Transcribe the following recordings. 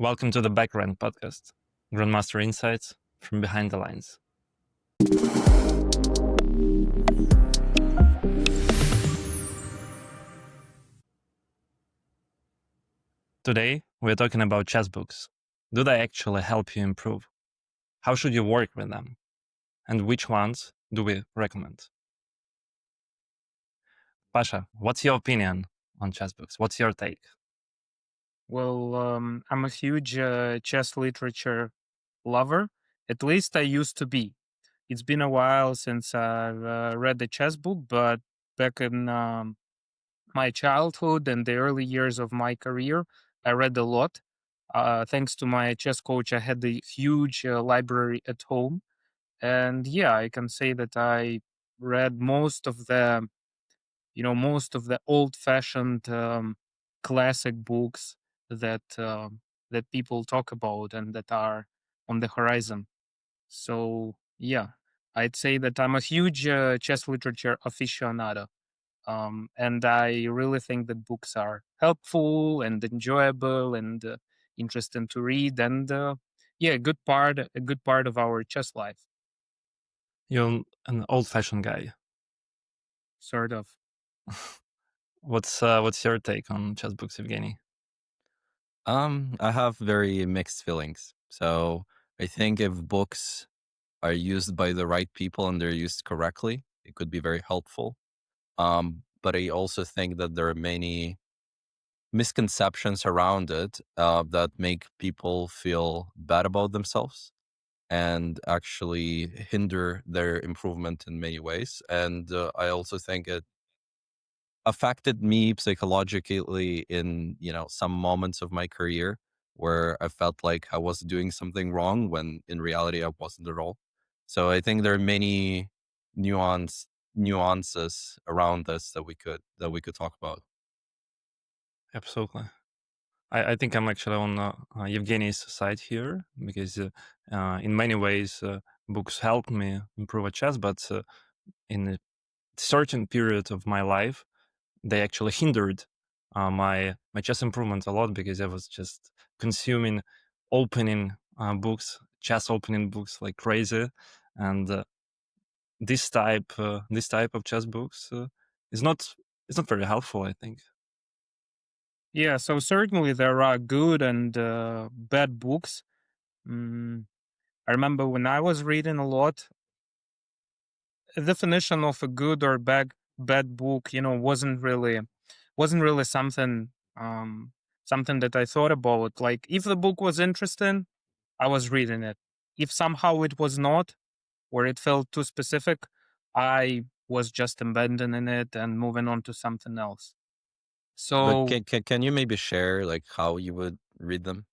Welcome to the Background podcast, Grandmaster Insights from Behind the Lines. Today, we're talking about chess books. Do they actually help you improve? How should you work with them? And which ones do we recommend? Pasha, what's your opinion on chess books? What's your take? Well, I'm a huge chess literature lover. At least I used to be. It's been a while since I've read a chess book, but back in my childhood and the early years of my career, I read a lot. Thanks to my chess coach, I had a huge library at home. And yeah, I can say that I read most of the old-fashioned classic books that that people talk about and that are on the horizon. So yeah, I'd say that I'm a huge chess literature aficionado, and I really think that books are helpful and enjoyable and interesting to read, and yeah, a good part of our chess life, You're an old-fashioned guy. sort of. What's your take on chess books, Evgeny? I have very mixed feelings. So I think if books are used by the right people and they're used correctly, it could be very helpful. But I also think that there are many misconceptions around it that make people feel bad about themselves and actually hinder their improvement in many ways. And I also think it affected me psychologically in some moments of my career where I felt like I was doing something wrong when in reality I wasn't at all. So I think there are many nuances around this that we could talk about. Absolutely. I think I'm actually on Evgeny's side here because in many ways books helped me improve at chess, but in a certain period of my life, they actually hindered my chess improvement a lot because I was just consuming opening chess opening books like crazy, and this type of chess books is not is not very helpful, I think. Yeah, so certainly there are good and bad books. Mm, I remember when I was reading a lot, a definition of a good or bad book, wasn't really something that I thought about. Like if the book was interesting, I was reading it. If somehow it was not, or it felt too specific, I was just abandoning it and moving on to something else. But So can you maybe share like how you would read them?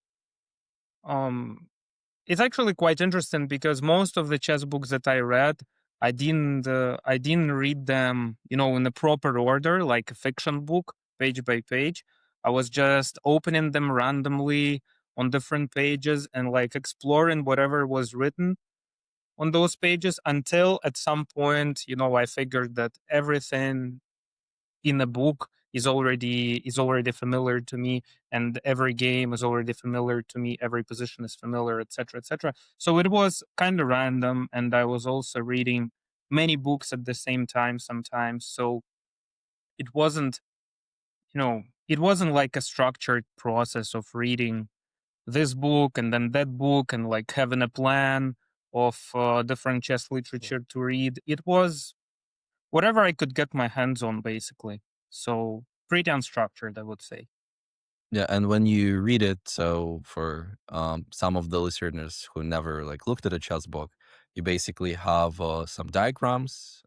um it's actually quite interesting because most of the chess books that I read, I didn't read them, in the proper order, like a fiction book, page by page. I was just opening them randomly on different pages and like exploring whatever was written on those pages until at some point, I figured that everything in a book is already familiar to me, and every game is already familiar to me, every position is familiar, etc., etc. So it was kind of random, and I was also reading many books at the same time sometimes. So it wasn't it wasn't like a structured process of reading this book and then that book and like having a plan of different chess literature to read. It was whatever I could get my hands on, basically. So pretty unstructured, I would say. Yeah, and when you read it, so for some of the listeners who never like looked at a chess book, you basically have some diagrams,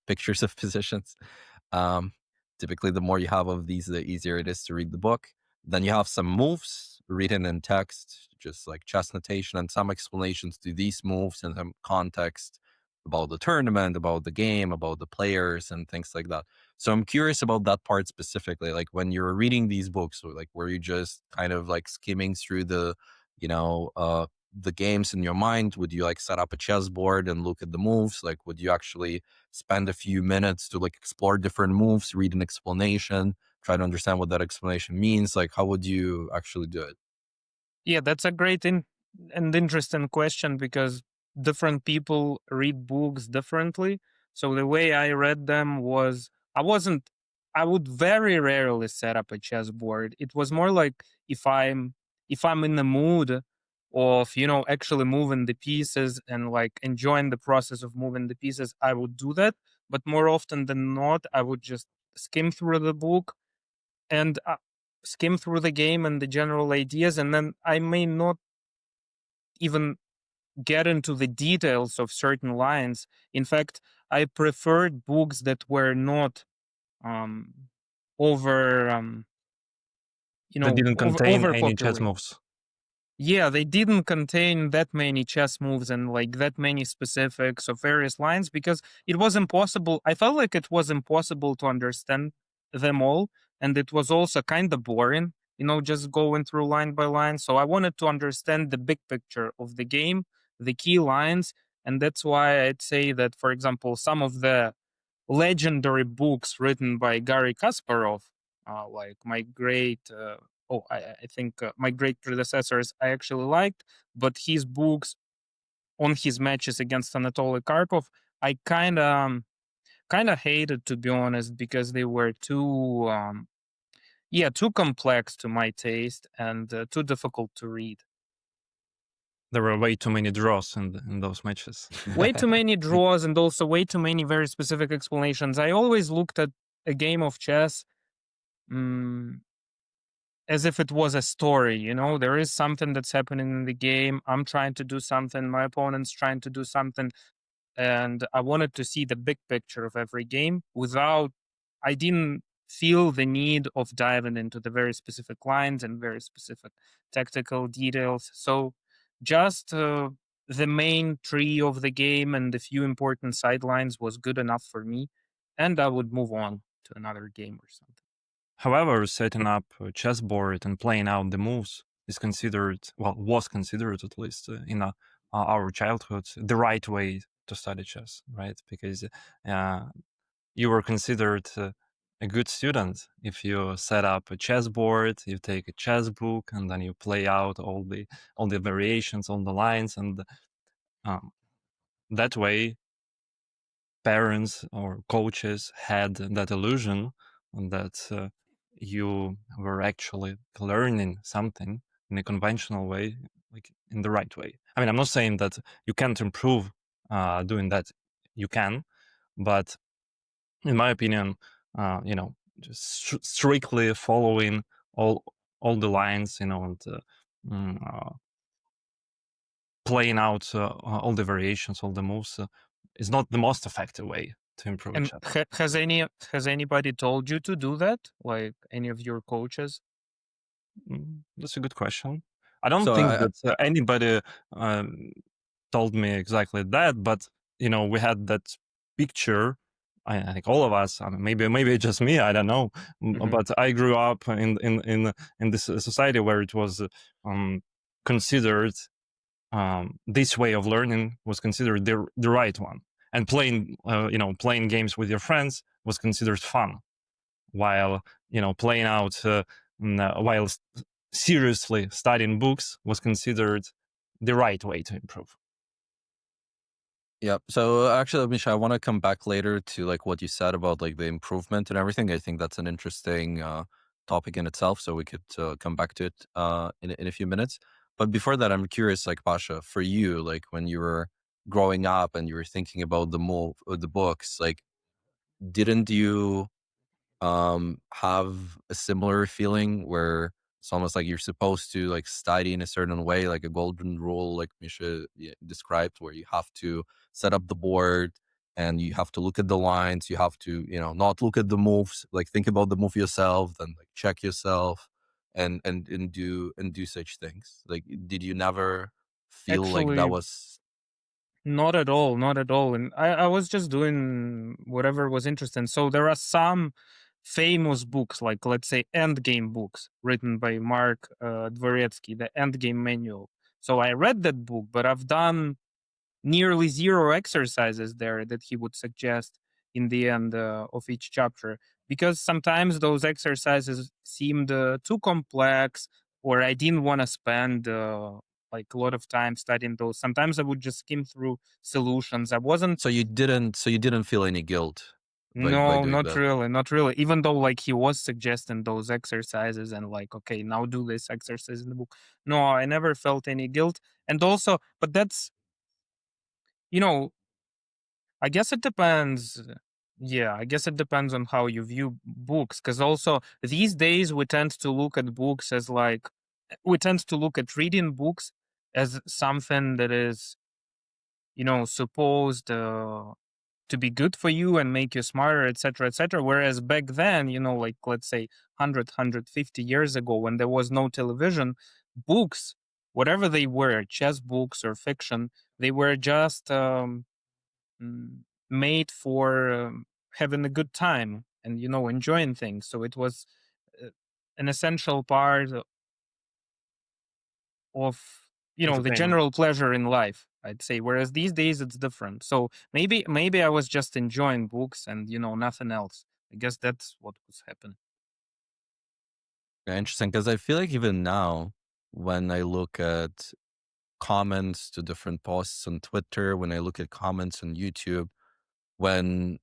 pictures of positions. Um, Typically, the more you have of these, the easier it is to read the book. Then you have some moves written in text, just like chess notation, and some explanations to these moves and some context about the tournament, about the game, about the players, and things like that. So I'm curious about that part specifically. Like when you're reading these books, or like were you just kind of like skimming through you know, uh, the games in your mind? Would you like set up a chessboard and look at the moves? Like, would you actually spend a few minutes to like explore different moves, read an explanation, try to understand what that explanation means? Like, how would you actually do it? Yeah, that's a great and interesting question because different people read books differently. So the way I read them was I wasn't I would very rarely set up a chessboard. It was more like if I'm in the mood of, actually moving the pieces and like enjoying the process of moving the pieces, I would do that. But more often than not, I would just skim through the book and skim through the game and the general ideas, and then I may not even get into the details of certain lines. In fact, I preferred books that were not um, over, That didn't contain over any chess popular. moves. Yeah, they didn't contain that many chess moves and like that many specifics of various lines because it was impossible. I felt like it was impossible to understand them all. And it was also kind of boring, just going through line by line. So I wanted to understand the big picture of the game, the key lines. And that's why I'd say that, for example, some of the legendary books written by Gary Kasparov, like my great, I think my great predecessors I actually liked, but his books on his matches against Anatoly Karpov, I kind of hated, to be honest, because they were too complex to my taste and too difficult to read. There were way too many draws in those matches. Way too many draws and also way too many very specific explanations. I always looked at a game of chess. mm, as if it was a story. There is something that's happening in the game. I'm trying to do something, my opponent's trying to do something, and I wanted to see the big picture of every game without I didn't feel the need of diving into the very specific lines and very specific tactical details. So just the main tree of the game and the few important sidelines was good enough for me, and I would move on to another game or something. However, setting up a chessboard and playing out the moves is considered, well, was considered at least in our childhood, the right way to study chess, right? Because uh, you were considered a good student if you set up a chessboard, you take a chess book, and then you play out all the variations, all the lines, and um, that way parents or coaches had that illusion that you were actually learning something in a conventional way, like in the right way. I mean, I'm not saying that you can't improve doing that. You can, but in my opinion, just strictly following all all the lines, and mm, uh, playing out all the variations, all the moves, is not the most effective way to improve a And chess. has anybody told you to do that? Like any of your coaches? That's a good question. I don't So think I, that anybody um, told me exactly that, but we had that picture. I think all of us. I mean, maybe just me. I don't know. Hmm. But I grew up in this society where it was um, considered this way of learning was considered the right one, and playing games with your friends was considered fun, while playing out while seriously studying books was considered the right way to improve. Yeah. So actually, Misha, I want to come back later to like what you said about like the improvement and everything. I think that's an interesting topic in itself. So we could come back to it in a few minutes. But before that, I'm curious, like Pasha, for you, like when you were growing up and you were thinking about the books, like didn't you have a similar feeling where it's almost like you're supposed to like study in a certain way, like a golden rule, like Misha described, where you have to set up the board and you have to look at the lines, you have to, not look at the moves, like think about the move yourself, then like check yourself and do such things. Like, did you never feel like that Actually, was not at all, not at all. And I was just doing whatever was interesting. So there are some famous books, like let's say Endgame books, written by Mark Dvoretsky, the Endgame manual. So I read that book, but I've done nearly zero exercises there that he would suggest in the end of each chapter because sometimes those exercises seemed too complex, or I didn't want to spend like a lot of time studying those. Sometimes I would just skim through solutions. I wasn't. So you didn't feel any guilt by No, doing not that. really, not really. Even though like he was suggesting those exercises and like, okay, now do this exercise in the book. No, I never felt any guilt. And also, but that's, you know, I guess it depends. Yeah, I guess it depends on how you view books. Because also these days we tend to look at books as like, we tend to look at reading books as something that is, supposed to be good for you and make you smarter, etc., etc. Whereas back then, like let's say 100, years ago, when there was no television, books, whatever they were, chess books or fiction, they were just made for having a good time and enjoying things. So it was uh, an essential part of the Entertainment. general pleasure in life, I'd say. Whereas these days it's different. So maybe I was just enjoying books and nothing else. I guess that's what was happening. Yeah, interesting, because I feel like even now, when I look at comments to different posts on Twitter, when I look at comments on YouTube, when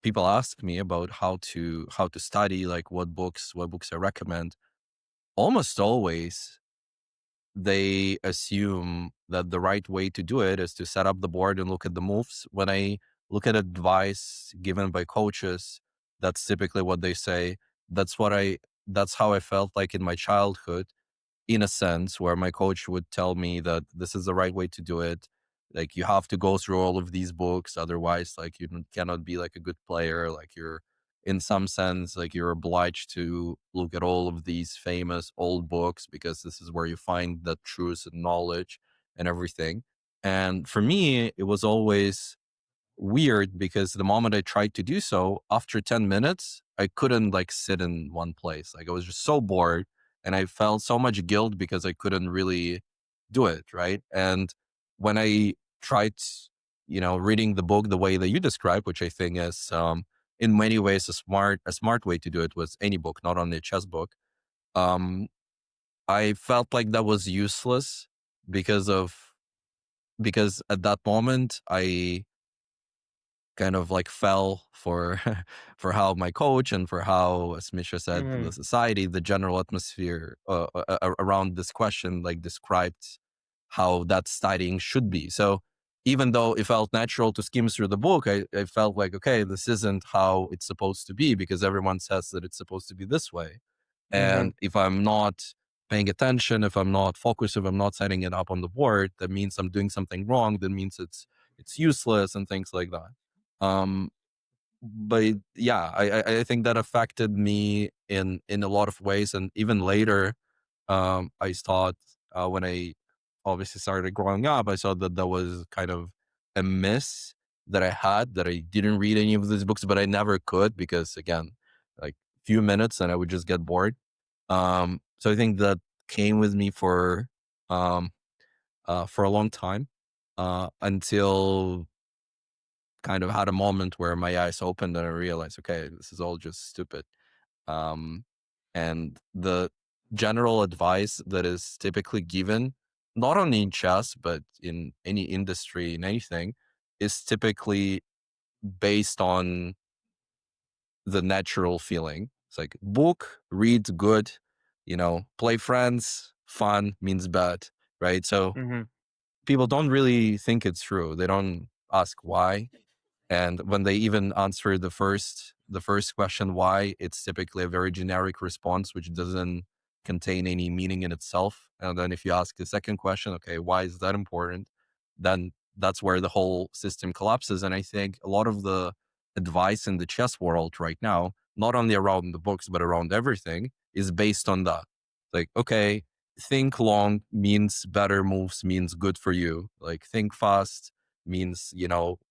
people ask me about how to study, like what books I recommend, almost always they assume that the right way to do it is to set up the board and look at the moves. When I look at advice given by coaches, that's typically what they say. That's how I felt like in my childhood, in a sense, where my coach would tell me that this is the right way to do it. Like, you have to go through all of these books, otherwise, like, cannot be like a good player. Like, you're, in some sense, like, you're obliged to look at all of these famous old books because this is where you find the truth and knowledge and everything. And for me, it was always weird because the moment I tried to do so, after 10 minutes, I couldn't like sit in one place. Like, I was just so bored and I felt so much guilt because I couldn't really do it. Right. And when I tried, reading the book the way that you described, which I think is, in many ways a smart way to do it, was any book, not only a chess book. Um, I felt like that was useless because at that moment I kind of like fell for for how my coach and for how, as Misha said, the Hmm. society, the general atmosphere around this question like described how that studying should be. So even though it felt natural to skim through the book, I felt like, okay, this isn't how it's supposed to be because everyone says that it's supposed to be this way. Hmm. And if I'm not paying attention, if I'm not focused, if I'm not setting it up on the board, that means I'm doing something wrong. That means it's useless and things like that. Um, but yeah, I think that affected me in a lot of ways, and even later, I thought, when I obviously started growing up, I saw that that was kind of a miss that I had, that I didn't read any of these books, but I never could because, again, like, few minutes and I would just get bored. So I think that came with me um for a long time, until kind of had a moment where my eyes opened and I realized, okay, this is all just stupid. Um, and the general advice that is typically given, not only in chess, but in any industry, in anything, is typically based on the natural feeling. It's like, book, read good, play friends, fun means bad, right? So Hmm. people don't really think it's true. They don't ask why. And when they even answer the first question, why, it's typically a very generic response, which doesn't contain any meaning in itself. And then if you ask the second question, okay, why is that important? Then that's where the whole system collapses. And I think a lot of the advice in the chess world right now, not only around the books, but around everything, is based on that. Like, okay, think long means better moves, means good for you. Like, think fast means,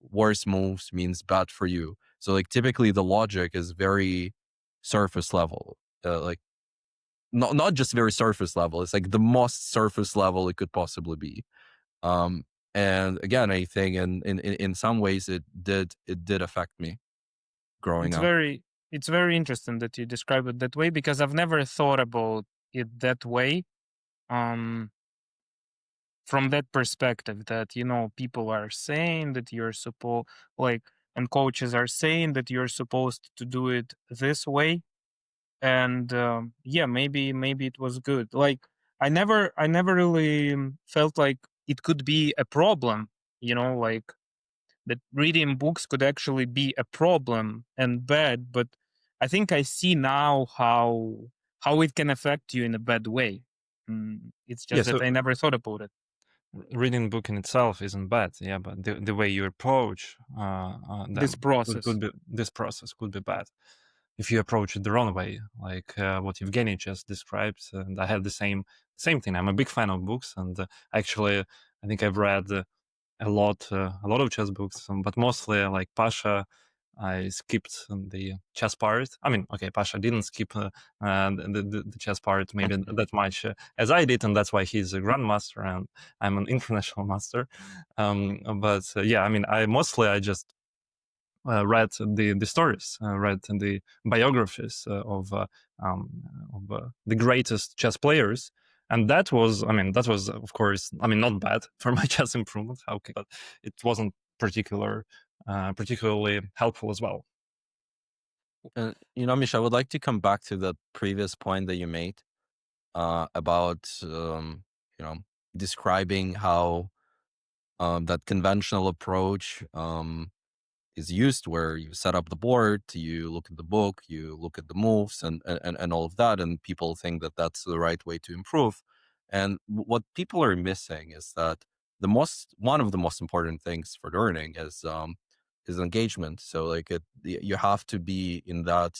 worse moves means bad for you. So, like, typically the logic is very surface level. Like, not just very surface level. It's like the most surface level it could possibly be. Um, and again, I think in some ways it did affect me growing It's up. very it's very interesting that you describe it that way because I've never thought about it that way. from that perspective, that people are saying that you're supposed, like, and coaches are saying that you're supposed to do it this way. And yeah, maybe it was good. Like, I never really felt like it could be a problem, like that reading books could actually be a problem and bad. But I think I see now how it can affect you in a bad way. It's Yeah, just that so I never thought about it. reading book in itself isn't bad, yeah, but the way you approach This them process. could be, this process could be bad if you approach it the wrong way, like what Evgeny just described. And I had the same thing. I'm a big fan of books, and actually, I think I've read a lot of chess books, but mostly like Pasha. I skipped the chess part. I mean, okay, Pasha didn't skip the chess part maybe that much as I did, and that's why he's a grandmaster and I'm an international master. But yeah, I mean, I just read the stories, read the biographies of the greatest chess players, and that was of course, I mean, not bad for my chess improvement. Okay, but it wasn't particularly helpful as well. Misha, I would like to come back to the previous point that you made about describing how that conventional approach is used, where you set up the board, you look at the book, you look at the moves, and all of that, and people think that that's the right way to improve. And what people are missing is that one of the most important things for learning is engagement. So like you have to be in that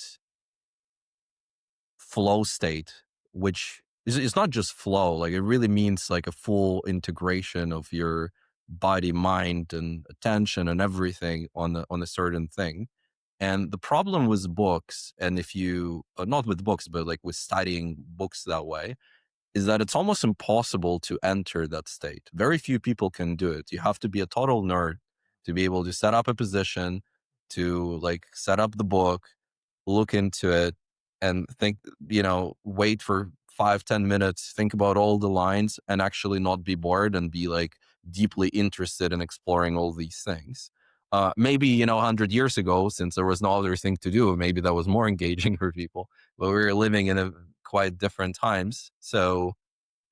flow state, which is it's not just flow. Like, it really means like a full integration of your body, mind, and attention and everything on a certain thing. And the problem with books, and if you not with books, but like with studying books that way, is that it's almost impossible to enter that state. Very few people can do it. You have to be a total nerd to be able to set up a position, to like set up the book, look into it, and think, wait for 5-10 minutes, think about all the lines, and actually not be bored and be like deeply interested in exploring all these things. Maybe 100 years ago, since there was no other thing to do, maybe that was more engaging for people, but we were living in a quite different times. So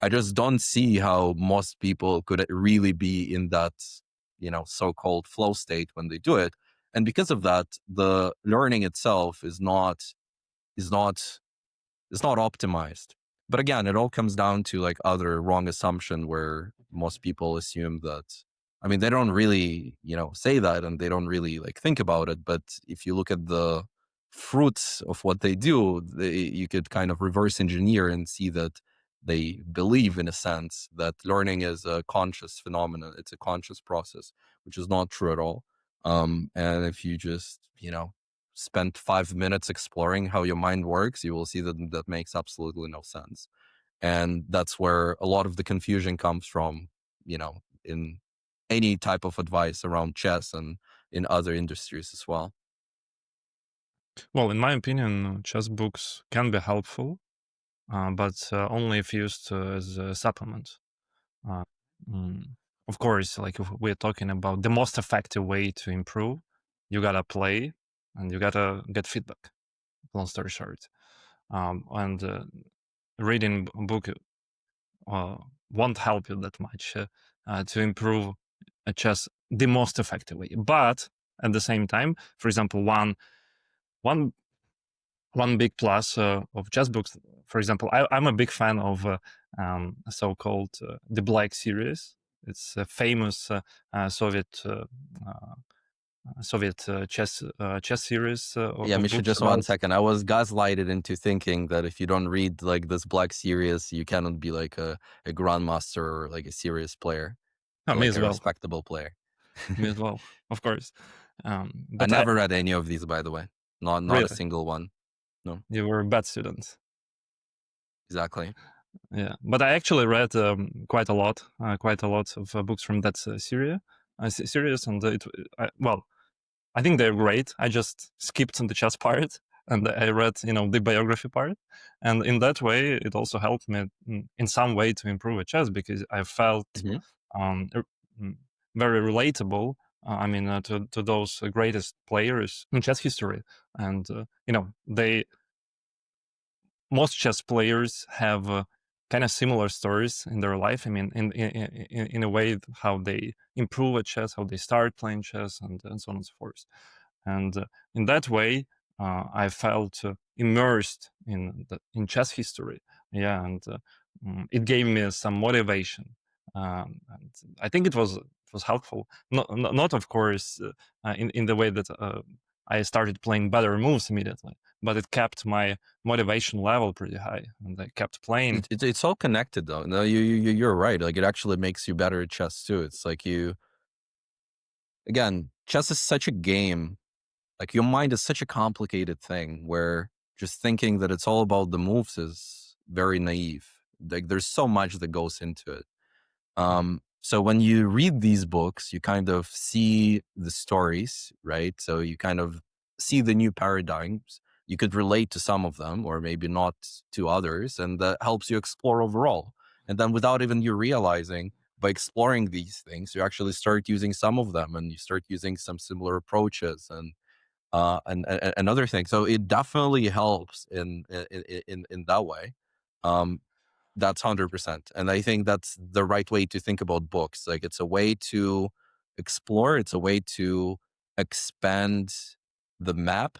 I just don't see how most people could really be in that, so-called flow state when they do it. And because of that, the learning itself is not it's not optimized. But again, it all comes down to like other wrong assumption, where most people assume that, I mean, they don't really, say that, and they don't really like think about it. But if you look at the fruits of what they do, you could kind of reverse engineer and see that they believe, in a sense, that learning is a conscious phenomenon. It's a conscious process, which is not true at all. And if you just, spend 5 minutes exploring how your mind works, you will see that that makes absolutely no sense. And that's where a lot of the confusion comes from, in any type of advice around chess and in other industries as well. Well, in my opinion, chess books can be helpful, but only if used as a supplement. Uh, mm, of course, like if we're talking about the most effective way to improve, you gotta play and you gotta get feedback. Long story short, and reading a book uh, won't help you that much to improve a chess the most effective way. But at the same time, for example, one one big plus of chess books, for example, I'm a big fan of so-called the Black series. It's a famous Soviet chess series Yeah, of Misha, books just one about. second. I was gaslighted into thinking that if you don't read like this Black series, you cannot be like a grandmaster or like a serious player, Oh, or me like as a well, respectable player. me as well, of course. I But I never read any of these, by the way. Not a really, single one. No, you were a bad student. exactly. Yeah, but I actually read quite a lot of books from that series, and well, I think they're great. I just skipped the chess part and I read, the biography part, and in that way, it also helped me in some way to improve at chess because I felt Mhm. r- mm, very relatable. To those greatest players in chess history, and they most chess players have kind of similar stories in their life. I mean, in a way, how they improve at chess, how they start playing chess, and so on and so forth. And in that way, I felt immersed in chess history. Yeah, and it gave me some motivation. And I think it was helpful. Not of course in the way that I started playing better moves immediately, but it kept my motivation level pretty high, and I kept playing. It's all connected though. No, you're right. Like it actually makes you better at chess too. It's like again, chess is such a game. Like your mind is such a complicated thing where just thinking that it's all about the moves is very naive. Like there's so much that goes into it. So when you read these books, you kind of see the stories, right? So you kind of see the new paradigms. You could relate to some of them, or maybe not to others, and that helps you explore overall. And then without even you realizing, by exploring these things, you actually start using some of them, and you start using some similar approaches and other things. So it definitely helps in that way. Um, that's 100%. And I think that's the right way to think about books. Like it's a way to explore, it's a way to expand the map.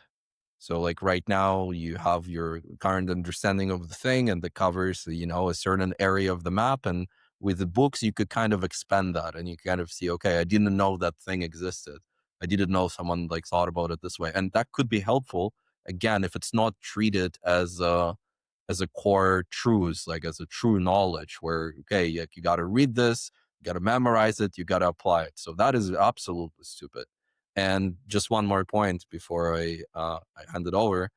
So like right now you have your current understanding of the thing and that covers, a certain area of the map. And with the books, you could kind of expand that and you kind of see, okay, I didn't know that thing existed. I didn't know someone like thought about it this way. And that could be helpful again, if it's not treated as a core truth, like as a true knowledge where, okay, like you got to read this, you got to memorize it, you got to apply it. So that is absolutely stupid. And just one more point before I hand it over.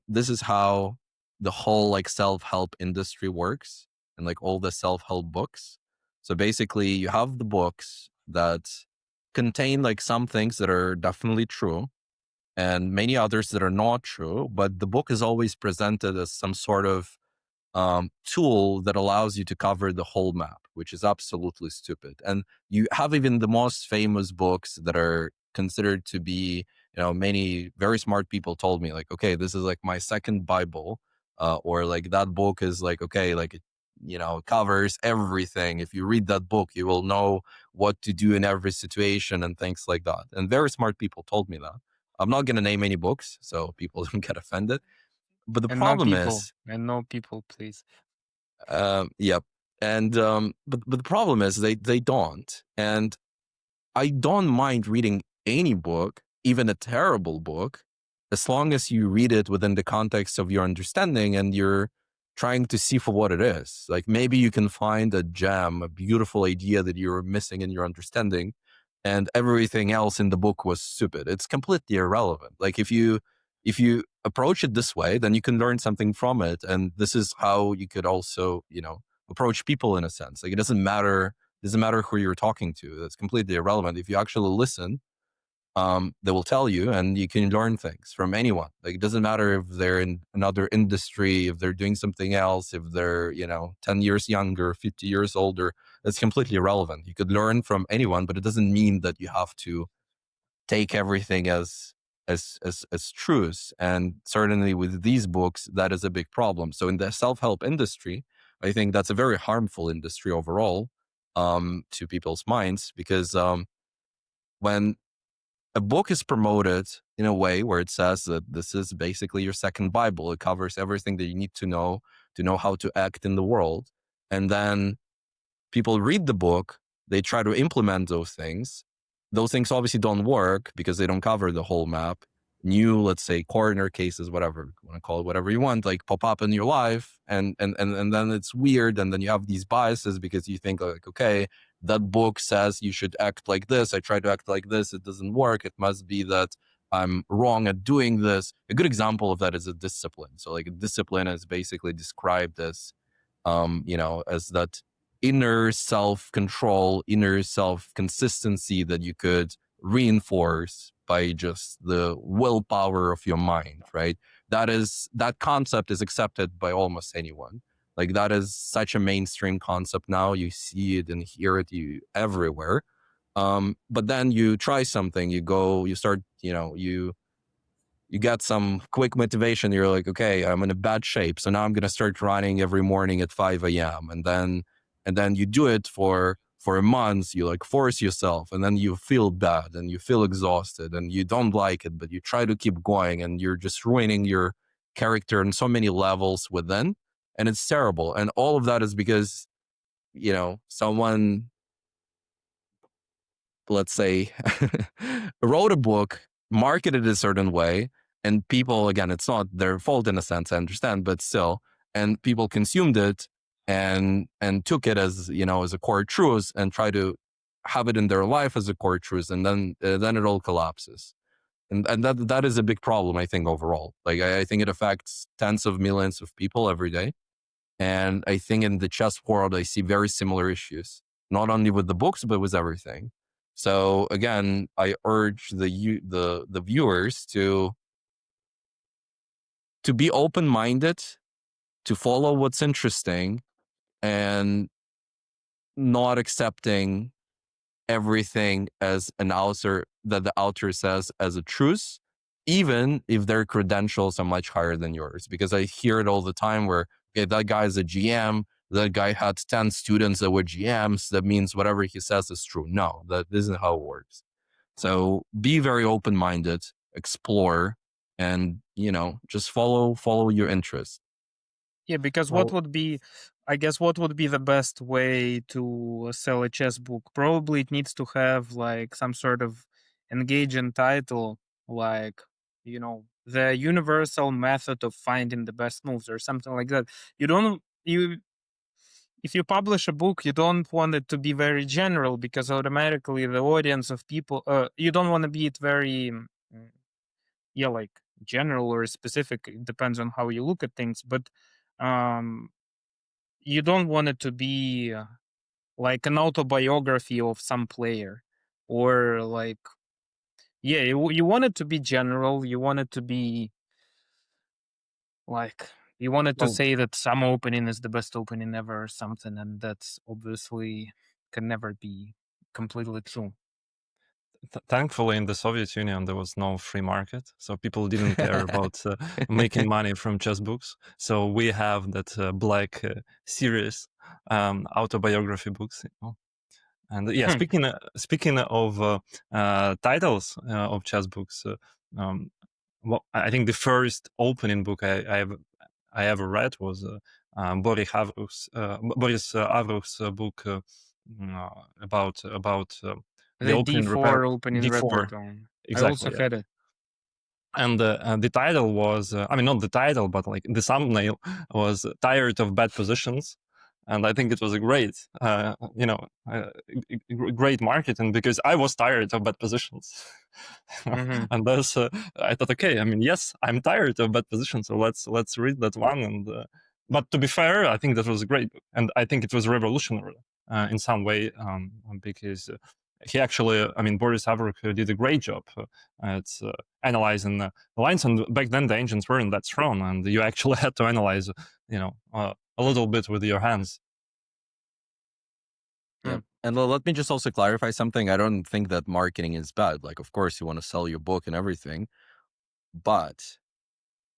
This is how the whole like self-help industry works and like all the self-help books. So basically you have the books that contain like some things that are definitely true and many others that are not true, but the book is always presented as some sort of tool that allows you to cover the whole map, which is absolutely stupid. And you have even the most famous books that are considered to be, many very smart people told me like, okay, this is like my second Bible, or like that book is like, okay, like it covers everything. If you read that book, you will know what to do in every situation and things like that. And very smart people told me that. I'm not going to name any books so people don't get offended. But the problem is, And no people, please. yep. And but the problem is they don't. And I don't mind reading any book, even a terrible book, as long as you read it within the context of your understanding and you're trying to see for what it is. Like maybe you can find a gem, a beautiful idea that you're missing in your understanding, and everything else in the book was stupid. It's completely irrelevant. Like if you approach it this way, then you can learn something from it. And this is how you could also, approach people in a sense. Like it doesn't matter who you're talking to. That's completely irrelevant. If you actually listen, they will tell you and you can learn things from anyone. Like it doesn't matter if they're in another industry, if they're doing something else, if they're, 10 years younger, 50 years older, that's completely irrelevant. You could learn from anyone, but it doesn't mean that you have to take everything as truths. And certainly with these books, that is a big problem. So in the self-help industry, I think that's a very harmful industry overall, to people's minds, because when a book is promoted in a way where it says that this is basically your second Bible, it covers everything that you need to know how to act in the world, and then people read the book, they try to implement those things. Those things obviously don't work because they don't cover the whole map. New, let's say, corner cases, whatever you want to call it, whatever you want, like pop up in your life, and then it's weird, and then you have these biases because you think like, okay, that book says you should act like this. I try to act like this. It doesn't work. It must be that I'm wrong at doing this. A good example of that is a discipline. So like a discipline is basically described as as that inner self-control, inner self-consistency that you could reinforce by just the willpower of your mind, right? That concept is accepted by almost anyone. Like that is such a mainstream concept now. You see it and hear it everywhere. But then you try something, you start, you get some quick motivation. You're like, okay, I'm in a bad shape, so now I'm gonna start running every morning at 5 a.m. And then you do it for a month. You like force yourself, and then you feel bad and you feel exhausted and you don't like it, but you try to keep going, and you're just ruining your character on so many levels within, and it's terrible. And all of that is because someone, let's say, wrote a book, marketed it a certain way, and people, again, it's not their fault in a sense, I understand, but still, and people consumed it and took it as as a core truth and try to have it in their life as a core truth, and then it all collapses. And that is a big problem, I think, overall. Like I think it affects tens of millions of people every day. And I think in the chess world, I see very similar issues, not only with the books, but with everything. So again, I urge the viewers to be open-minded, to follow what's interesting, and not accepting everything as an author that the author says as a truth, even if their credentials are much higher than yours. Because I hear it all the time where, okay, that guy is a GM, that guy had 10 students that were GMs, that means whatever he says is true. No, that isn't how it works. So be very open-minded, explore, and just follow your interests. Yeah, because Well, I guess, what would be the best way to sell a chess book? Probably it needs to have like some sort of engaging title, like, the universal method of finding the best moves or something like that. You don't, you, if you publish a book, you don't want it to be very general because automatically the audience of people, you don't want to be it very, yeah, like general or specific. It depends on how you look at things, but, um, you don't want it to be like an autobiography of some player, or like, yeah, you want it to be general. You want it to be like, you want it to well, say that some opening is the best opening ever or something, and that's obviously can never be completely true. thankfully, in the Soviet Union, there was no free market, so people didn't care about making money from chess books. So we have that black series, autobiography books. And yeah, speaking of titles of chess books, well, I think the first opening book I ever read was Boris Avruch's book about the The opening D4 opening D4. repertoire. I Exactly, also yeah. had it. And the title was, I mean, not the title, but like the thumbnail was "Tired of Bad Positions," and I think it was a great marketing because I was tired of bad positions, Hmm. and thus I thought, okay, I mean, yes, I'm tired of bad positions, so let's read that one. And but to be fair, I think that was a great book, and I think it was revolutionary in some way because. He actually, I mean, Boris Avruch did a great job at analyzing the lines. And back then, the engines weren't that strong, and you actually had to analyze, a little bit with your hands. Yeah. And let me just also clarify something. I don't think that marketing is bad. Like, of course, you want to sell your book and everything, but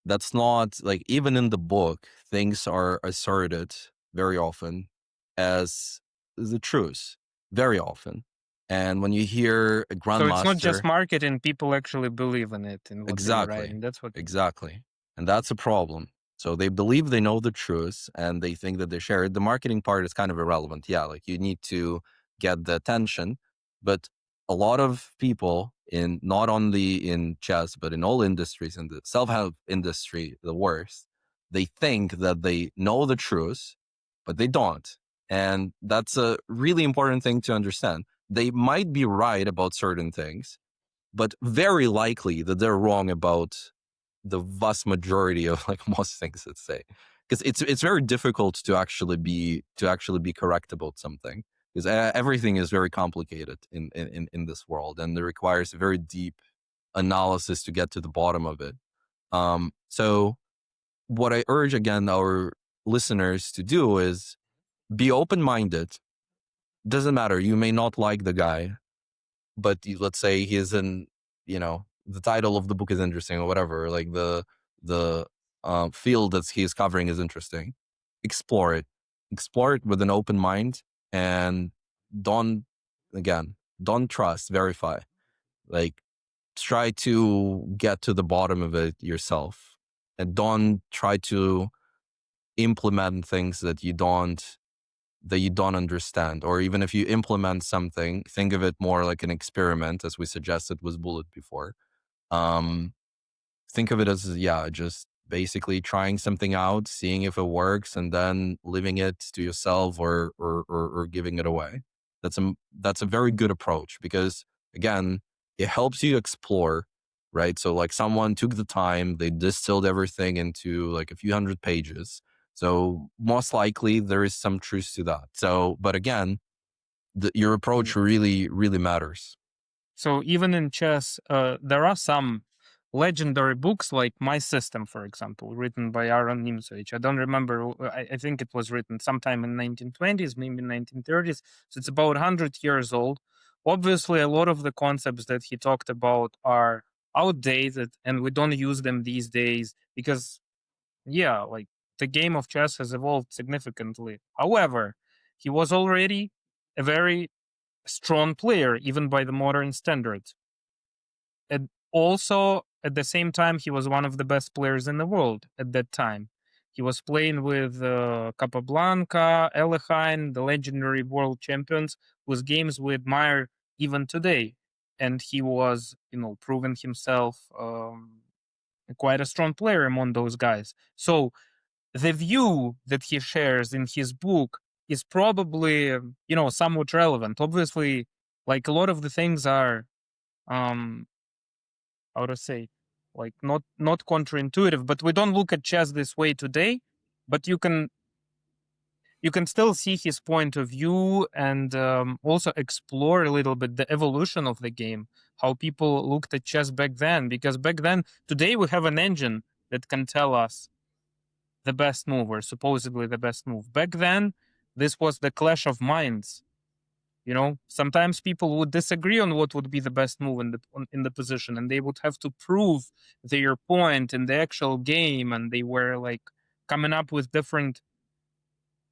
that's not like, even in the book, things are asserted very often as the truth, very often. And when you hear a So it's not just grandmaster, marketing; people actually believe in it, in what they're exactly, writing. That's what. exactly. And that's a problem. So they believe they know the truth and they think that they share it. The marketing part is kind of irrelevant. Yeah, like you need to get the attention. But a lot of people, in not only in chess, but in all industries, in the self-help industry, the worst, they think that they know the truth, but they don't. And that's a really important thing to understand. They might be right about certain things, but very likely that they're wrong about the vast majority of like most things, let's say, because it's very difficult to actually be correct about something, because everything is very complicated in this world, and it requires very deep analysis to get to the bottom of it. So what I urge again our listeners to do is be open-minded. Doesn't matter. You may not like the guy, but let's say he is in, the title of the book is interesting or whatever, like the field that he's covering is interesting. Explore it with an open mind, and don't don't trust, verify. Like, try to get to the bottom of it yourself, and don't try to implement things that you don't understand. Or even if you implement something, think of it more like an experiment, as we suggested with Bullet before. um think of it as, just basically trying something out, seeing if it works, and then leaving it to yourself, or giving it away. That's a very good approach, because again, it helps you explore, right? So like, someone took the time, they distilled everything into like a few hundred pages. So most likely there is some truth to that. So, but again, your approach really, really matters. So even in chess, there are some legendary books like My System, for example, written by Aaron Nimzowitsch. I don't remember. I think it was written sometime in 1920s, maybe 1930s. So it's about 100 years old. Obviously, a lot of the concepts that he talked about are outdated, and we don't use them these days because, yeah, like the game of chess has evolved significantly. However, he was already a very strong player, even by the modern standards. And also, at the same time, he was one of the best players in the world at that time. He was playing with Capablanca, Alekhine, the legendary world champions, whose games we admire even today. And he was, proven himself quite a strong player among those guys. So the view that he shares in his book is probably, somewhat relevant. Obviously, like a lot of the things are, um, how to say, like not counterintuitive, but we don't look at chess this way today. But you can still see his point of view, and also explore a little bit the evolution of the game, how people looked at chess back then. Because back then, today we have an engine that can tell us the best move, or supposedly the best move. Back then, this was the clash of minds. Sometimes people would disagree on what would be the best move in the position, and they would have to prove their point in the actual game, and they were like coming up with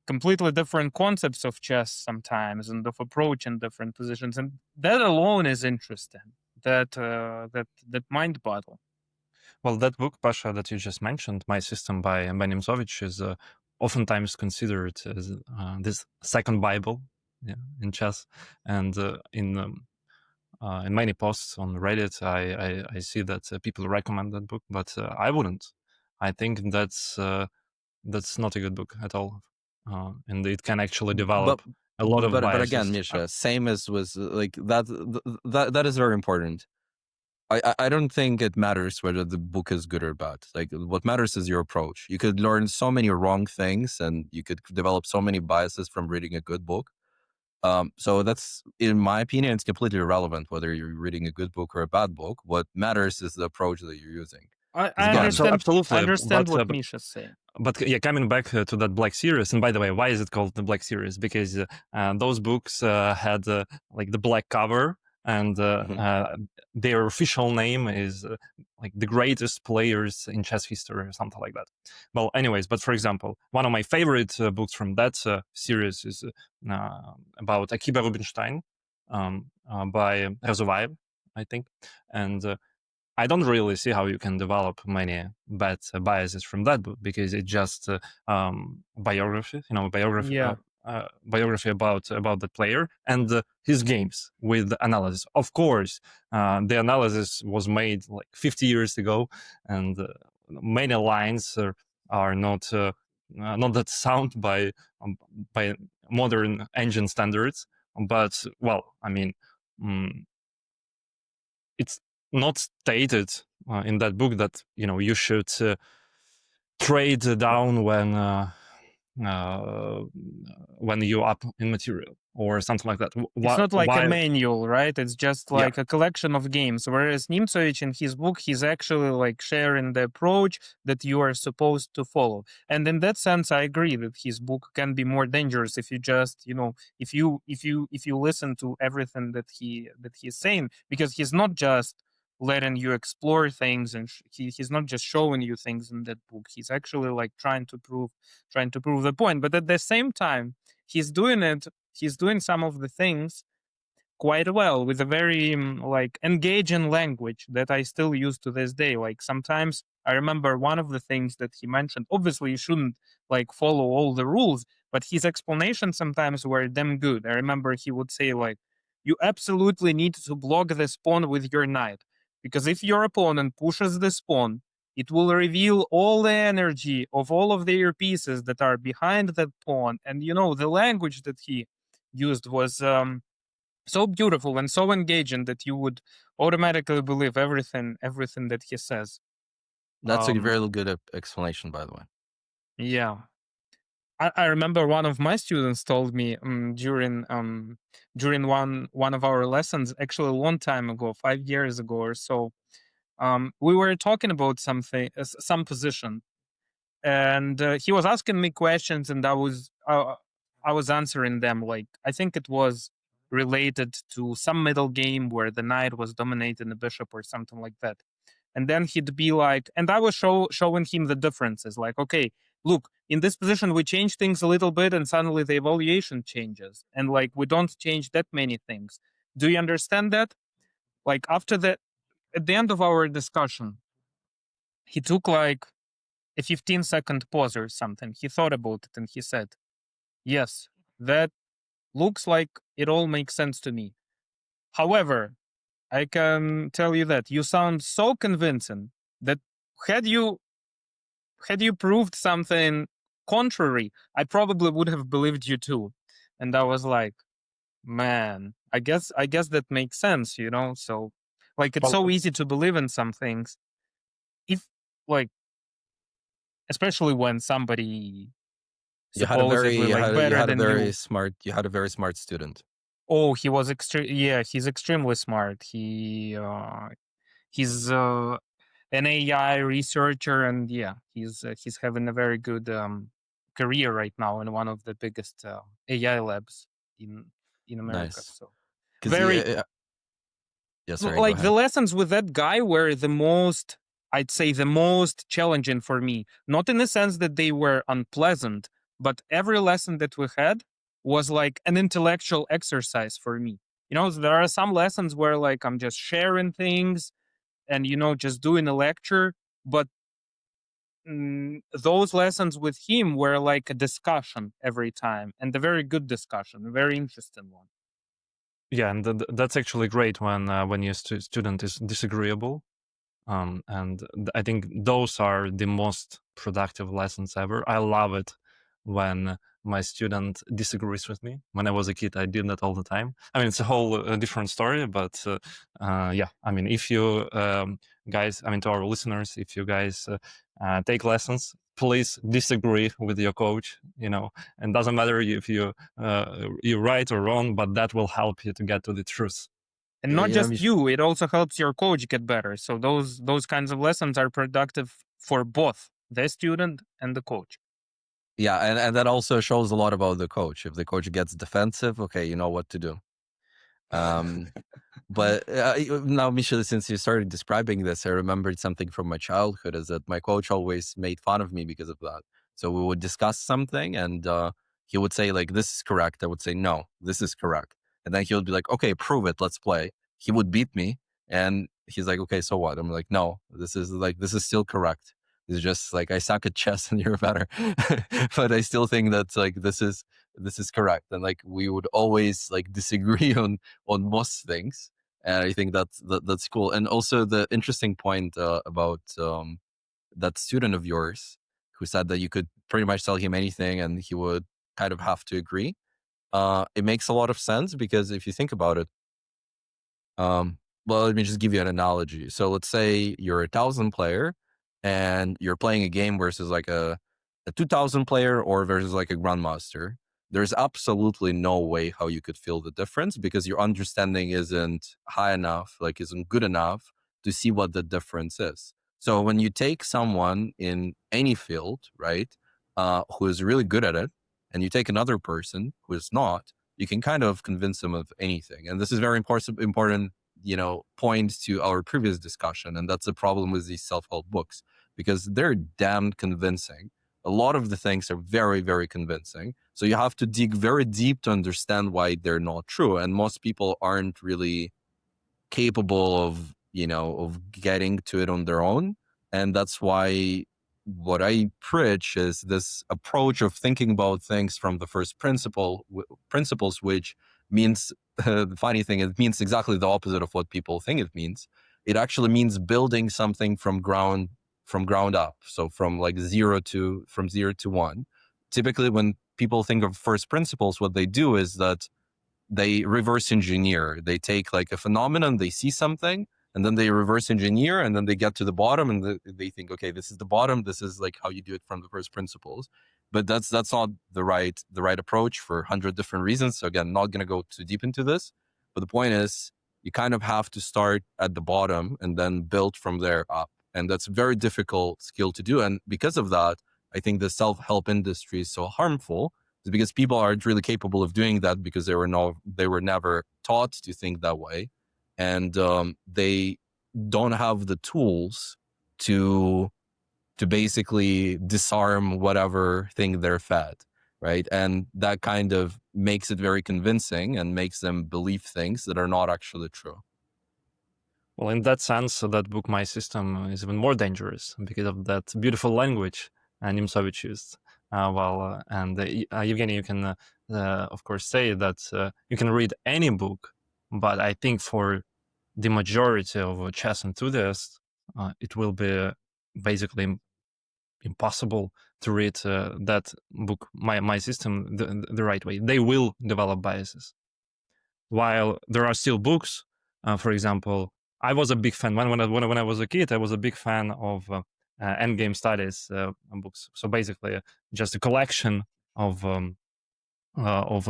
completely different concepts of chess sometimes, and of approach in different positions, and that alone is interesting. That mind battle. Well, that book, Pasha, that you just mentioned, My System by Nimzowitsch, is oftentimes considered as this second Bible, yeah, in chess. And in many posts on Reddit, I see that people recommend that book, but I wouldn't. I think that's not a good book at all, and it can actually But develop a lot of but again, biases. Misha, same as was like that. That is very important. I don't think it matters whether the book is good or bad. Like, what matters is your approach. You could learn so many wrong things, and you could develop so many biases from reading a good book. So that's, in my opinion, it's completely irrelevant whether you're reading a good book or a bad book. What matters is the approach that you're using. I, Because I again, So understand. I absolutely, understand what Misha's saying. but yeah, coming back to that Black Series, and by the way, why is it called the Black Series? Because those books had like the black cover, and mhm. their official name is like the greatest players in chess history, or something like that. Well, anyways, but for example, one of my favorite books from that series is about Akiba Rubinstein, by Razovaev, I think, and I don't really see how you can develop many bad biases from that book, because it's just biography, Yeah. biography about the player and his games with analysis. Of course, the analysis was made like 50 years ago, and many lines are not that sound by modern engine standards. But well, I mean. Mm, it's not stated in that book that you should trade down uh, when you up in material. or something like that. It's not like a Why? manual, right? It's just Yeah, like a collection of games. Whereas Nimzowitsch in his book, he's actually like sharing the approach that you are supposed to follow. And in that sense, I agree that his book can be more dangerous if you just, if you listen to everything that he's saying, because he's not just letting you explore things, and he's not just showing you things in that book. He's actually like trying to prove the point. But at the same time, he's doing it he's doing some of the things quite well with a very like engaging language that I still use to this day. Like sometimes I remember one of the things that he mentioned. Obviously, you shouldn't like follow all the rules, but his explanations sometimes were damn good. I remember he would say like, "You absolutely need to block this pawn with your knight, because if your opponent pushes this pawn, it will reveal all the energy of all of their pieces that are behind that pawn." And the language that he used was so beautiful and so engaging that you would automatically believe everything that he says. That's a um very good explanation, by the way. yeah, I remember one of my students told me during one of our lessons, actually a long time ago, 5 years ago or so. We were talking about something, some position, and he was asking me questions, and I was answering them. Like, I think it was related to some middle game where the knight was dominating the bishop or something like that. And then he'd be like, and I was showing him the differences. Like, okay, look, in this position we change things a little bit, and suddenly the evaluation changes, and like we don't change that many things. Do you understand that? Like at the end of our discussion, he took like a 15-second pause or something. He thought about it and he said, "Yes, that looks like it all makes sense to me. However, I can tell you that you sound so convincing that had you had you proved something contrary, I probably would have believed you too." And I was like, man, I guess that makes sense. So like it's so well, easy to believe in some things, if like especially when somebody supposedly like better than you. You had a very smart student. Oh, he was yeah, he's extremely smart. He's an AI researcher, and yeah, he's having a very good career right now in one of the biggest AI labs in America. Nice. So Because very yeah, sorry, go like the ahead. lessons with that guy were the most, I'd say, the most challenging for me. Not in the sense that they were unpleasant, but every lesson that we had was like an intellectual exercise for me. There are some lessons where like I'm just sharing things and just doing a lecture, but those lessons with him were like a discussion every time, and a very good discussion, a very interesting one. yeah, and that's actually great when your student is disagreeable. And I think those are the most productive lessons ever. I love it when my student disagrees with me. When I was a kid, I did that all the time. I mean, it's a whole different story, but yeah, I mean, if you guys, I mean, to our listeners, if you guys take lessons, please disagree with your coach. And doesn't matter if you're right or wrong, but that will help you to get to the truth. And Yeah, not you know, just you, it also helps your coach get better. So those kinds of lessons are productive for both the student and the coach. yeah, and that also shows a lot about the coach. If the coach gets defensive, okay, you know what to do. Um, But now, Misha, since you started describing this, I remembered something from my childhood is that my coach always made fun of me because of that. So we would discuss something and he would say like, this is correct. I would say, no, this is correct. And then he would be like, okay, prove it. Let's play. He would beat me. And he's like, okay, so what? I'm like, no, this is still correct. It's just like, I suck at chess and you're better. But I still think that like, this is correct. And like, we would always like disagree on most things, and I think that's cool. And also the interesting point about that student of yours who said that you could pretty much tell him anything and he would kind of have to agree. It makes a lot of sense because if you think about it, well, let me just give you an analogy. So let's say you're a 1,000 player and you're playing a game versus like a 2,000 player or versus like a grandmaster. there's absolutely no way how you could feel the difference because your understanding isn't high enough, like isn't good enough to see what the difference is. So when you take someone in any field, right, who is really good at it, and you take another person who is not, you can kind of convince them of anything. And this is very important, point to our previous discussion. And that's the problem with these self-help books because they're damn convincing. A lot of the things are very, very convincing. So you have to dig very deep to understand why they're not true. And most people aren't really capable of getting to it on their own. And that's why what I preach is this approach of thinking about things from the first principles, which means the funny thing, it means exactly the opposite of what people think it means. It actually means building something from ground up. So from zero to one. Typically, when people think of first principles, what they do is that they reverse engineer. They take a phenomenon, they see something, and then they reverse engineer, and then they get to the bottom, and they think, okay, this is the bottom. This is how you do it from the first principles. But that's not the right approach for 100 different reasons. So again, not going to go too deep into this. But the point is, you kind of have to start at the bottom and then build from there up. And that's a very difficult skill to do. And because of that, I think the self-help industry is so harmful because people aren't really capable of doing that because they were never taught to think that way, and they don't have the tools to basically disarm whatever thing they're fed, right? And that kind of makes it very convincing and makes them believe things that are not actually true. Well, in that sense, that book, My System, is even more dangerous because of that beautiful language Nimzowitsch used. Evgeny, you can, of course, say that you can read any book, but I think for the majority of chess enthusiasts, it will be basically impossible to read that book, My System, the right way. They will develop biases. While there are still books, for example, I was a big fan when I was a kid. I was a big fan of Endgame studies books. So basically, just a collection of um, of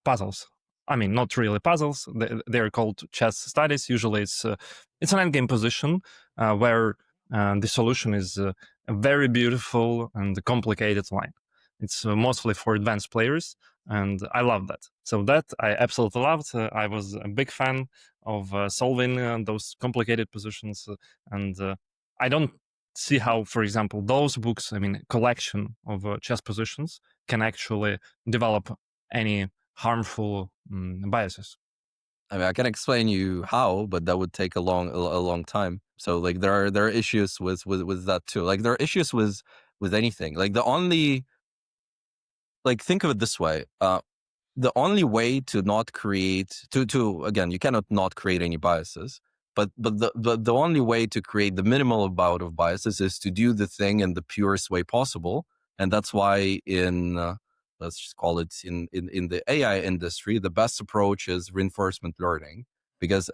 puzzles. I mean, not really puzzles. They're called chess studies. Usually, it's an endgame position where the solution is a very beautiful and complicated line. It's mostly for advanced players, and I love that. So that I absolutely loved. I was a big fan of solving those complicated positions, and I don't see how, for example, those books, I mean, collection of chess positions, can actually develop any harmful biases. I mean, I can explain you how, but that would take a long time. So there are issues with that too. There are issues with anything. The only think of it this way. The only way to not create to again, you cannot not create any biases, but the only way to create the minimal amount of biases is to do the thing in the purest way possible. And that's why in let's just call it in the AI industry, the best approach is reinforcement learning, because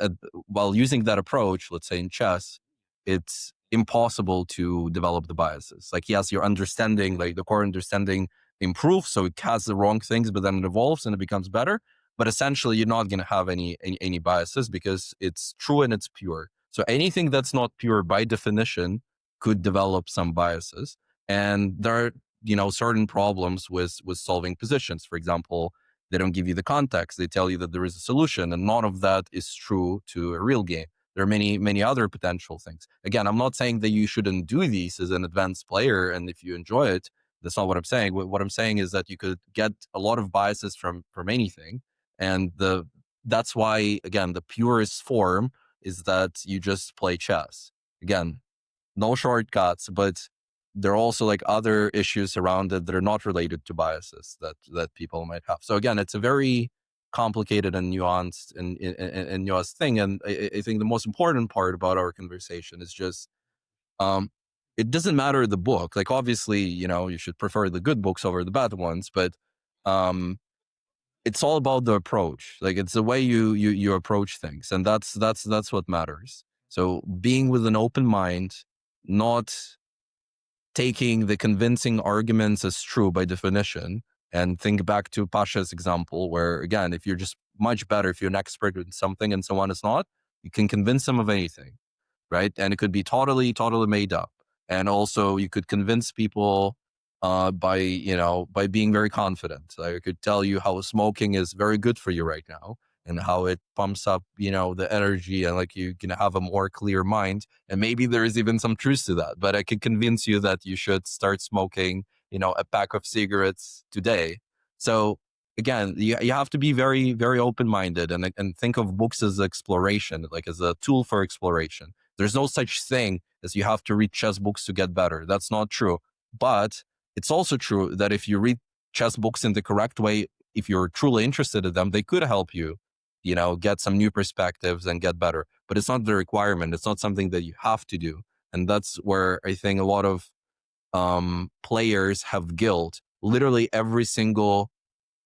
while using that approach, let's say in chess, it's impossible to develop the biases. Yes, your understanding, the core understanding improves, so it has the wrong things, but then it evolves and it becomes better. But essentially, you're not going to have any biases because it's true and it's pure. So anything that's not pure by definition could develop some biases. And there are certain problems with solving positions. For example, they don't give you the context. They tell you that there is a solution, and none of that is true to a real game. There are many other potential things. Again, I'm not saying that you shouldn't do these as an advanced player, and if you enjoy it, that's not what I'm saying. What I'm saying is that you could get a lot of biases from anything, and that's why, again, the purest form is that you just play chess. Again, no shortcuts, but there are also other issues around it that are not related to biases that people might have. So again, it's a very complicated and nuanced and nuanced thing. And I think the most important part about our conversation is just it doesn't matter the book. Obviously, you should prefer the good books over the bad ones, but it's all about the approach. It's the way you approach things, and that's what matters. So being with an open mind, not taking the convincing arguments as true by definition, And think back to Pasha's example, where again, if you're just much better, if you're an expert in something and someone is not, you can convince them of anything, right? And it could be totally, totally made up. And also, you could convince people by being very confident. I could tell you how smoking is very good for you right now, and how it pumps up, the energy, and like you can have a more clear mind. And maybe there is even some truth to that. But I could convince you that you should start smoking, a pack of cigarettes today. So again, you have to be very, very open minded, and think of books as exploration, like as a tool for exploration. There's no such thing as you have to read chess books to get better. That's not true. But it's also true that if you read chess books in the correct way, if you're truly interested in them, they could help you, get some new perspectives and get better. But it's not the requirement. It's not something that you have to do. And that's where I think a lot of players have guilt. Literally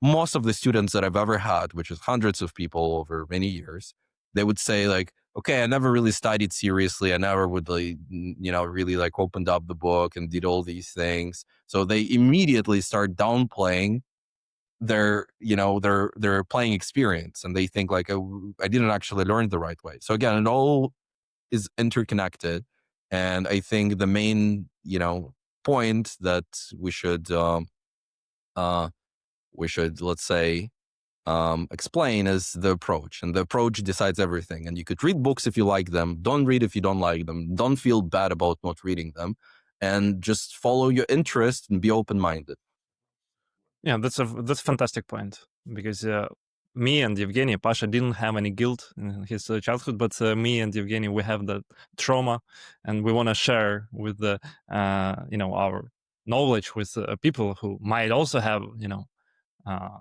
most of the students that I've ever had, which is hundreds of people over many years, they would say like, okay, I never really studied seriously. I never would like, really like opened up the book and did all these things. So they immediately start downplaying their playing experience, and they think like, oh, I didn't actually learn the right way. So again, it all is interconnected. And I think the main, point that uh, we should, let's say, explain is the approach, and the approach decides everything. And you could read books if you like them, don't read if you don't like them, don't feel bad about not reading them, and just follow your interest and be open-minded. Yeah, that's a fantastic point because me and Evgeny, Pasha didn't have any guilt in his childhood, but me and Evgeny, we have that trauma, and we want to share with the our knowledge with people who might also uh,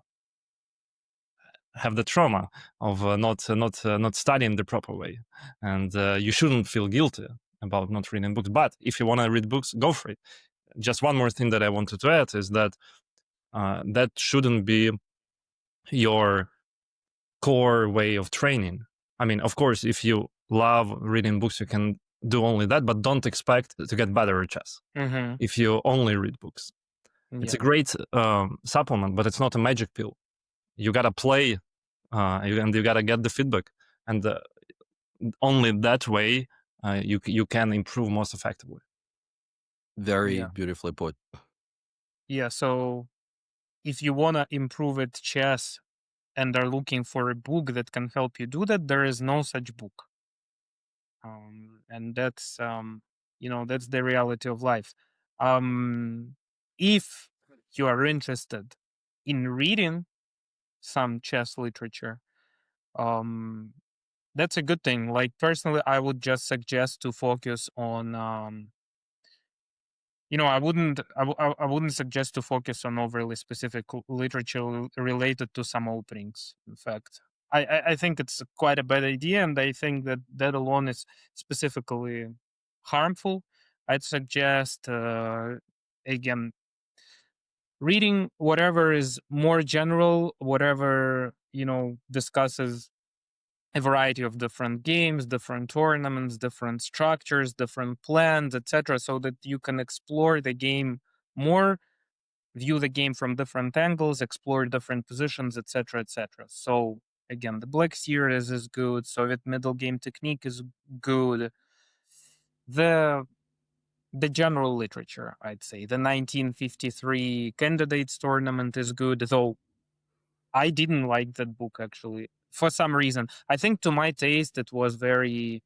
have the trauma of not studying the proper way, and you shouldn't feel guilty about not reading books. But if you want to read books, go for it. Just one more thing that I wanted to add is that that shouldn't be your core way of training. I mean, of course, if you love reading books, you can do only that, but don't expect to get better at chess Mm-hmm. if you only read books. It's a Yeah. great supplement, but it's not a magic pill. You gotta play, and you gotta get the feedback, and only that way you can improve most effectively. Very Yeah. beautifully put. Yeah. So if you want to improve at chess and are looking for a book that can help you do that, there is no such book. And that's the reality of life. If you are interested in reading some chess literature, um, that's a good thing. Like personally, I would just suggest to focus on I wouldn't suggest to focus on overly specific literature related to some openings. In fact, I think it's quite a bad idea, and I think that that alone is specifically harmful. I'd suggest again reading whatever is more general, whatever discusses a variety of different games, different tournaments, different structures, different plans, etc., so that you can explore the game more, view the game from different angles, explore different positions, etc., etc. So again, the Black Series is good. Soviet middle game technique is good. The the general literature, I'd say, the 1953 candidates tournament is good, though I didn't like that book actually for some reason. I think to my taste, it was very.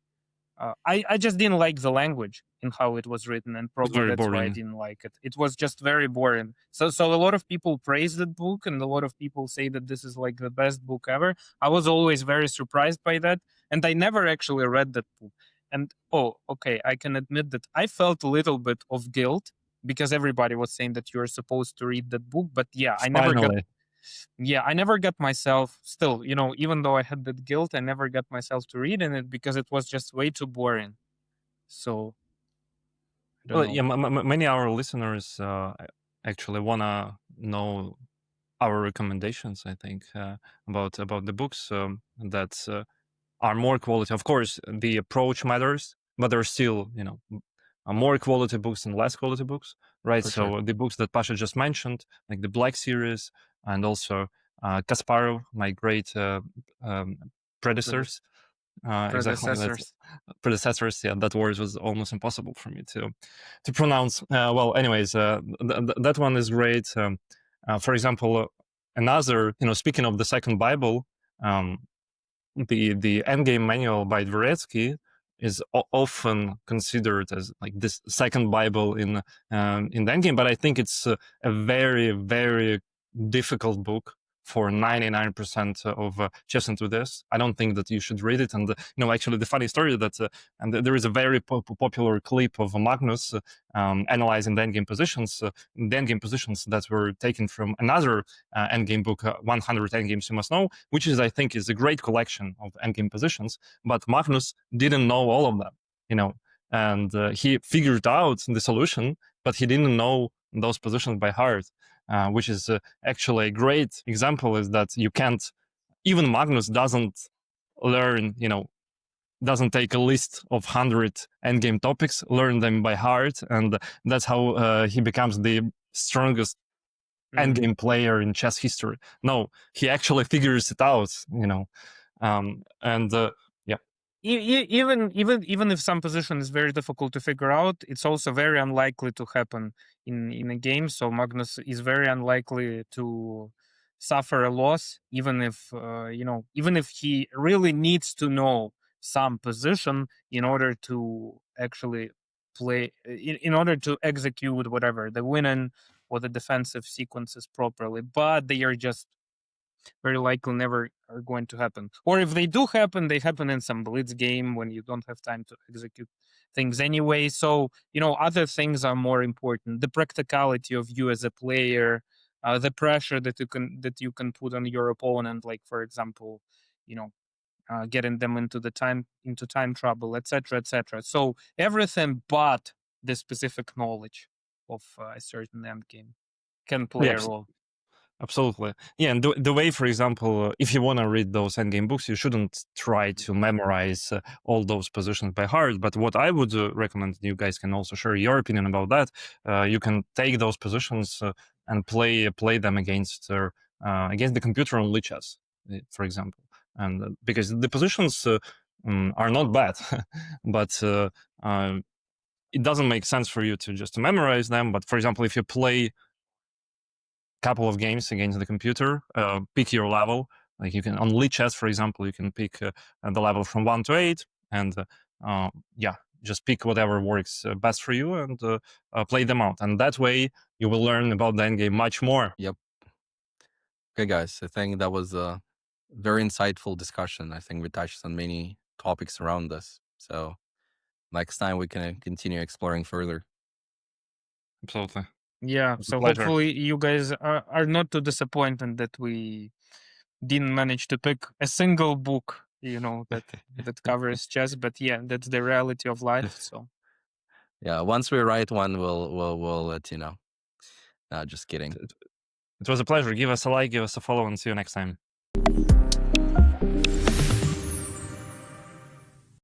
I just didn't like the language in how it was written, and It's probably very that's why I boring. didn't like it. It was just very boring. So a lot of people praise that book, and a lot of people say that this is like the best book ever. I was always very surprised by that, and I never actually read that book. And oh, okay, I can admit that I felt a little bit of guilt because everybody was saying that you're supposed to read that book, but Finally, I never got myself still, even though I had that guilt, I never got myself to read in it because it was just way too boring. So I don't well, know. yeah, many our listeners actually wanna know our recommendations. I think about the books that are more quality. Of course, the approach matters, but there's still more quality books and less quality books, right? For sure. So the books that Pasha just mentioned, like the Black series, and also Kasparov, my great um, Prede- predecessors. Exactly, that's predecessors. predecessors. Yeah, that word was almost impossible for me to pronounce. Well, anyways, that one is great. For example, another, speaking of the second Bible, um, the Endgame manual by Dvoretsky is often considered as like this second Bible in the Endgame, but I think it's a very very difficult book for 99% of chess enthusiasts. I don't think that you should read it. And actually, the funny story that and there is a very popular clip of Magnus analyzing the endgame positions, that were taken from another endgame book, 100 endgames you must know, which is, I think, is a great collection of endgame positions. But Magnus didn't know all of them, and he figured out the solution, but he didn't know those positions by heart, which is actually a great example. Is that you can't, even Magnus doesn't learn, doesn't take a list of 100 endgame topics, learn them by heart, and that's how he becomes the strongest Mm. endgame player in chess history. No, he actually figures it out, and yeah. Even if some position is very difficult to figure out, it's also very unlikely to happen in a game. So Magnus is very unlikely to suffer a loss, even if even if he really needs to know some position in order to actually play, in order to execute whatever the winning or the defensive sequences properly. But they are just very likely never are going to happen. Or if they do happen, they happen in some blitz game when you don't have time to execute things anyway. So, other things are more important. The practicality of you as a player, the pressure that you can put on your opponent, like for example, you know, getting them into time trouble, etc., etc. So everything but the specific knowledge of a certain end game can play Yeah, a role. absolutely. Yeah, and the way, for example, if you want to read those endgame books, you shouldn't try to memorize all those positions by heart. But what I would recommend, you guys can also share your opinion about that. You can take those positions and play them against the computer on chess, for example, and because the positions are not bad, but it doesn't make sense for you to just memorize them. But for example, if you play couple of games against the computer, pick your level. Like you can on chess, for example, you can pick the level from 1 to 8, and yeah, just pick whatever works best for you and play them out. And that way, you will learn about the endgame much more. Yep. Okay, guys. I think that was a very insightful discussion. I think we touched on many topics around this. So next time we can continue exploring further. Absolutely, Yeah, it's a so pleasure. hopefully you guys are not too disappointed that we didn't manage to pick a single book, that covers chess. But yeah, that's the reality of life. So Yeah, once we write one, we'll let you know. Just kidding. It was a pleasure. Give us a like, give us a follow, and see you next time.